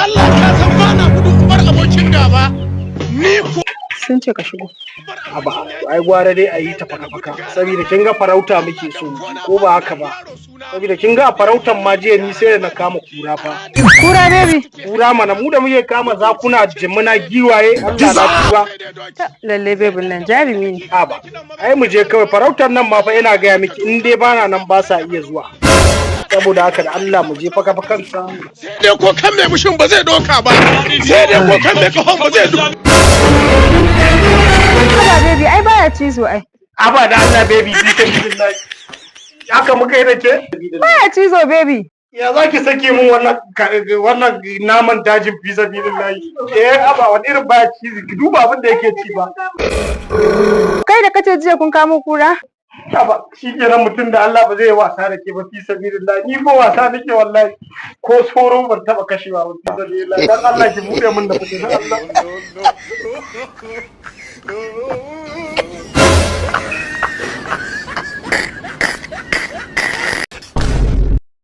Allah ka san ba na gudu bar abokin gaba. Ni ko sun ce ka shigo. Aba, ai gwara dai a yi ta faka-faka, saboda kin ga farauta muke so, ko ba haka ba. Saboda kin ga a farautan ma jiya ni sai da na kama kura fa. Kura baby. Kura mana mu da muke kama zakuna, jimina, giwaye, Allah na tuba. Lalle baby nan jarumi ne. Aba, ai mu je kawai farautar nan ma fa ina gaya miki in dai bana nan ba sa iya zuwa. Saboda haka da Allah mu je faka-fakan samu. sai dai ko kan mai mushin ba zai doka ba. Sai dai ko kan mai kahon ba zai doka. Haba baby ai baya cizo ai. Aba da Allah baby bi ta billahi. Haka muka yi da ke? Baya cizo baby. Ya za ki sake min wannan naman dajin fi sabilillahi. Aba wani irin baya cizi ki duba abin da yake ci ba. Kai da kace jiya kun kamo kura? Aba shi kenan mutum da Allah ba zai wasa da ke ba fi sabilillahi. Ni ko wasa nake wallahi. Ko soro ban taba kashewa ba fi sabilillahi. Dan Allah ki bude min da fitin Allah.